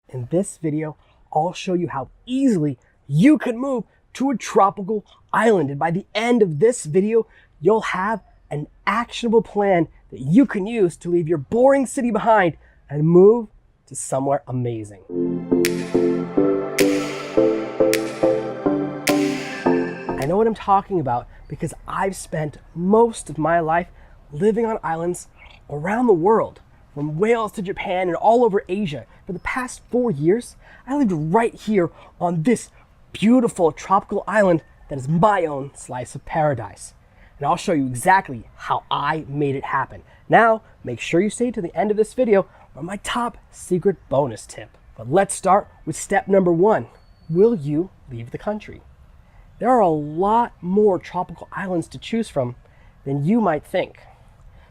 In this video, I'll show you how easily you can move to a tropical island. And by the end of this video, you'll have an actionable plan that you can use to leave your boring city behind and move to somewhere amazing. I know what I'm talking about because I've spent most of my life living on islands around the world, from Wales to Japan and all over Asia. For the past 4 years, I lived right here on this beautiful tropical island that is my own slice of paradise. And I'll show you exactly how I made it happen. Now, make sure you stay to the end of this video for my top secret bonus tip. But let's start with step number 1. Will you leave the country? There are a lot more tropical islands to choose from than you might think.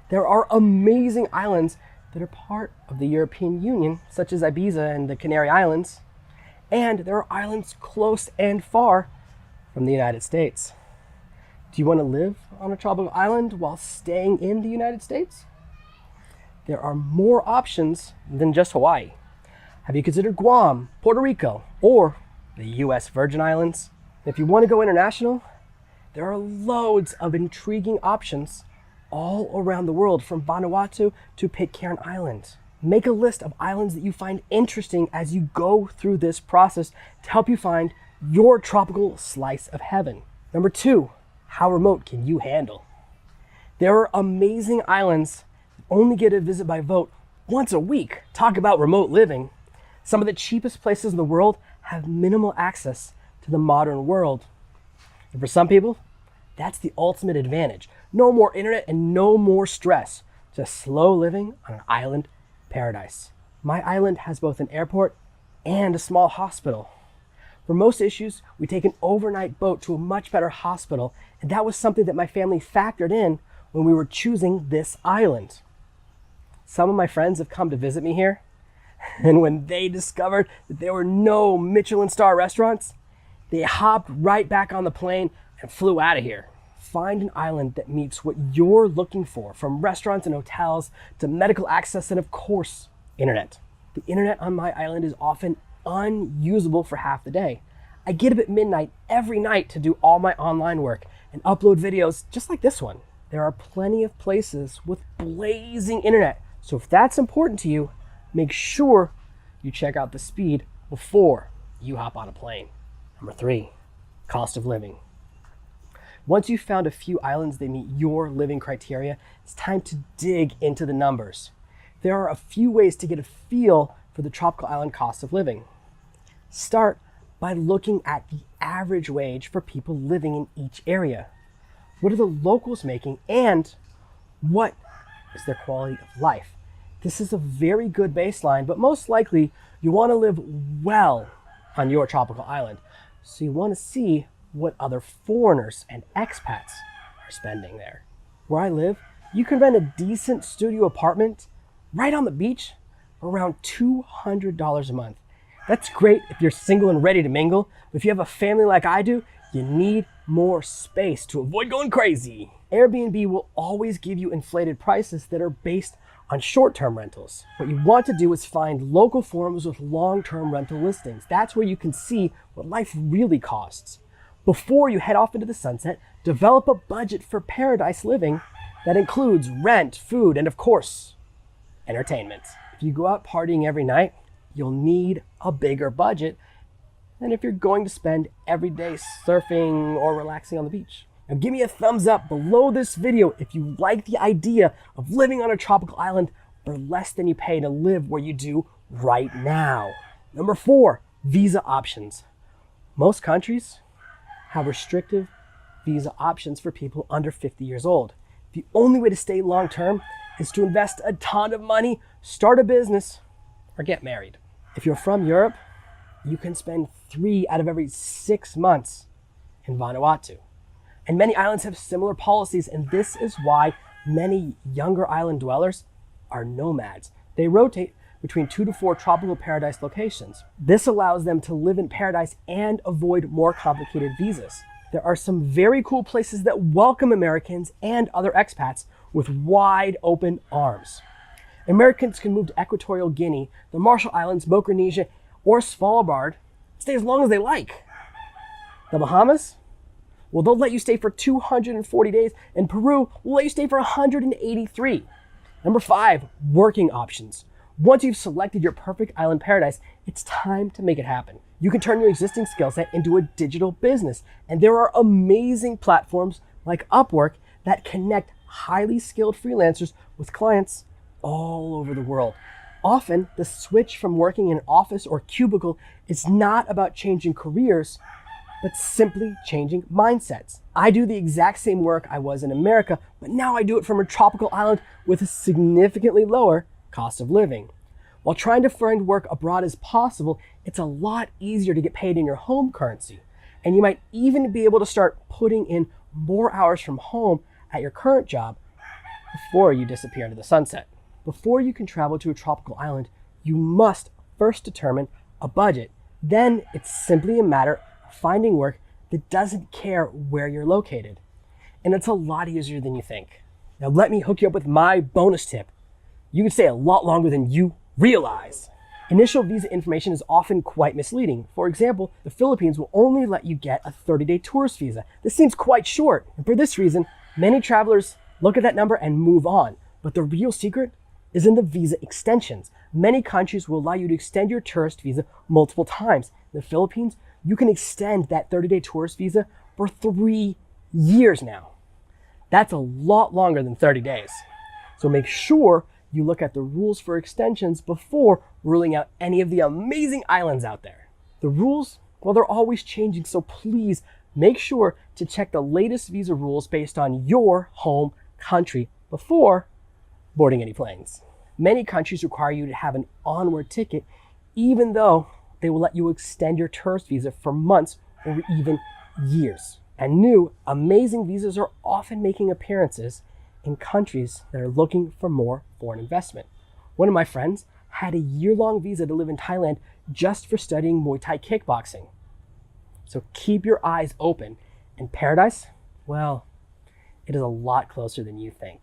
There are amazing islands that are part of the European Union, such as Ibiza and the Canary Islands, and there are islands close and far from the United States. Do you want to live on a tropical island while staying in the United States? There are more options than just Hawaii. Have you considered Guam, Puerto Rico, or the US Virgin Islands? If you want to go international, there are loads of intriguing options all around the world, from Vanuatu to Pitcairn Island. Make a list of islands that you find interesting as you go through this process to help you find your tropical slice of heaven. Number 2, how remote can you handle? There are amazing islands that only get a visit by vote once a week. Talk about remote living. Some of the cheapest places in the world have minimal access to the modern world. And for some people, that's the ultimate advantage. No more internet and no more stress. Just slow living on an island paradise. My island has both an airport and a small hospital. For most issues, we take an overnight boat to a much better hospital, and that was something that my family factored in when we were choosing this island. Some of my friends have come to visit me here, and when they discovered that there were no Michelin star restaurants, they hopped right back on the plane and flew out of here. Find an island that meets what you're looking for, from restaurants and hotels to medical access and, of course, internet. The internet on my island is often unusable for half the day. I get up at midnight every night to do all my online work and upload videos just like this one. There are plenty of places with blazing internet, so if that's important to you, make sure you check out the speed before you hop on a plane. Number 3, cost of living. Once you've found a few islands that meet your living criteria, it's time to dig into the numbers. There are a few ways to get a feel for the tropical island cost of living. Start by looking at the average wage for people living in each area. What are the locals making, and what is their quality of life? This is a very good baseline, but most likely you want to live well on your tropical island. So you want to see what other foreigners and expats are spending there. Where I live, you can rent a decent studio apartment right on the beach for around $200 a month. That's great if you're single and ready to mingle, but if you have a family like I do, you need more space to avoid going crazy. Airbnb will always give you inflated prices that are based on short-term rentals. What you want to do is find local forums with long-term rental listings. That's where you can see what life really costs. Before you head off into the sunset, develop a budget for paradise living that includes rent, food, and of course, entertainment. If you go out partying every night, you'll need a bigger budget than if you're going to spend every day surfing or relaxing on the beach. Now give me a thumbs up below this video if you like the idea of living on a tropical island for less than you pay to live where you do right now. Number 4, visa options. Most countries have restrictive visa options for people under 50 years old. The only way to stay long-term is to invest a ton of money, start a business, or get married. If you're from Europe, you can spend 3 out of every 6 months in Vanuatu. And many islands have similar policies, and this is why many younger island dwellers are nomads. They rotate between 2 to 4 tropical paradise locations. This allows them to live in paradise and avoid more complicated visas. There are some very cool places that welcome Americans and other expats with wide open arms. Americans can move to Equatorial Guinea, the Marshall Islands, Micronesia, Or Svalbard, stay as long as they like. The Bahamas? Well, they'll let you stay for 240 days, and Peru will let you stay for 183. Number 5, working options. Once you've selected your perfect island paradise, it's time to make it happen. You can turn your existing skill set into a digital business, and there are amazing platforms like Upwork that connect highly skilled freelancers with clients all over the world. Often, the switch from working in an office or cubicle is not about changing careers, but simply changing mindsets. I do the exact same work I was in America, but now I do it from a tropical island with a significantly lower cost of living. While trying to find work abroad is possible, it's a lot easier to get paid in your home currency. And you might even be able to start putting in more hours from home at your current job before you disappear into the sunset. Before you can travel to a tropical island, you must first determine a budget. Then it's simply a matter of finding work that doesn't care where you're located. And it's a lot easier than you think. Now let me hook you up with my bonus tip. You can stay a lot longer than you realize. Initial visa information is often quite misleading. For example, the Philippines will only let you get a 30-day tourist visa. This seems quite short, and for this reason, many travelers look at that number and move on. But the real secret is in the visa extensions. Many countries will allow you to extend your tourist visa multiple times. In the Philippines, you can extend that 30-day tourist visa for 3 years now. That's a lot longer than 30 days. So make sure you look at the rules for extensions before ruling out any of the amazing islands out there. The rules, well, they're always changing, so please make sure to check the latest visa rules based on your home country before boarding any planes. Many countries require you to have an onward ticket, even though they will let you extend your tourist visa for months or even years. And new, amazing visas are often making appearances in countries that are looking for more foreign investment. One of my friends had a year-long visa to live in Thailand just for studying Muay Thai kickboxing. So keep your eyes open. And paradise, well, it is a lot closer than you think.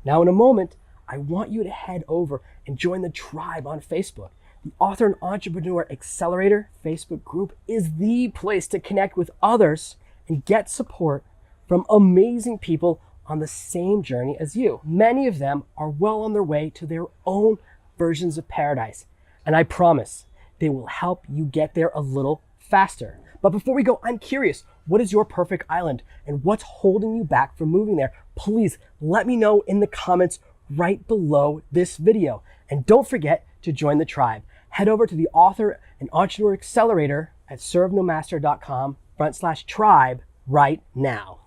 Now in a moment, I want you to head over and join the tribe on Facebook. The Author and Entrepreneur Accelerator Facebook group is the place to connect with others and get support from amazing people on the same journey as you. Many of them are well on their way to their own versions of paradise. And I promise they will help you get there a little faster. But before we go, I'm curious, what is your perfect island and what's holding you back from moving there? Please let me know in the comments right below this video. And don't forget to join the tribe. Head over to the Author and Entrepreneur Accelerator at servenomaster.com/tribe right now.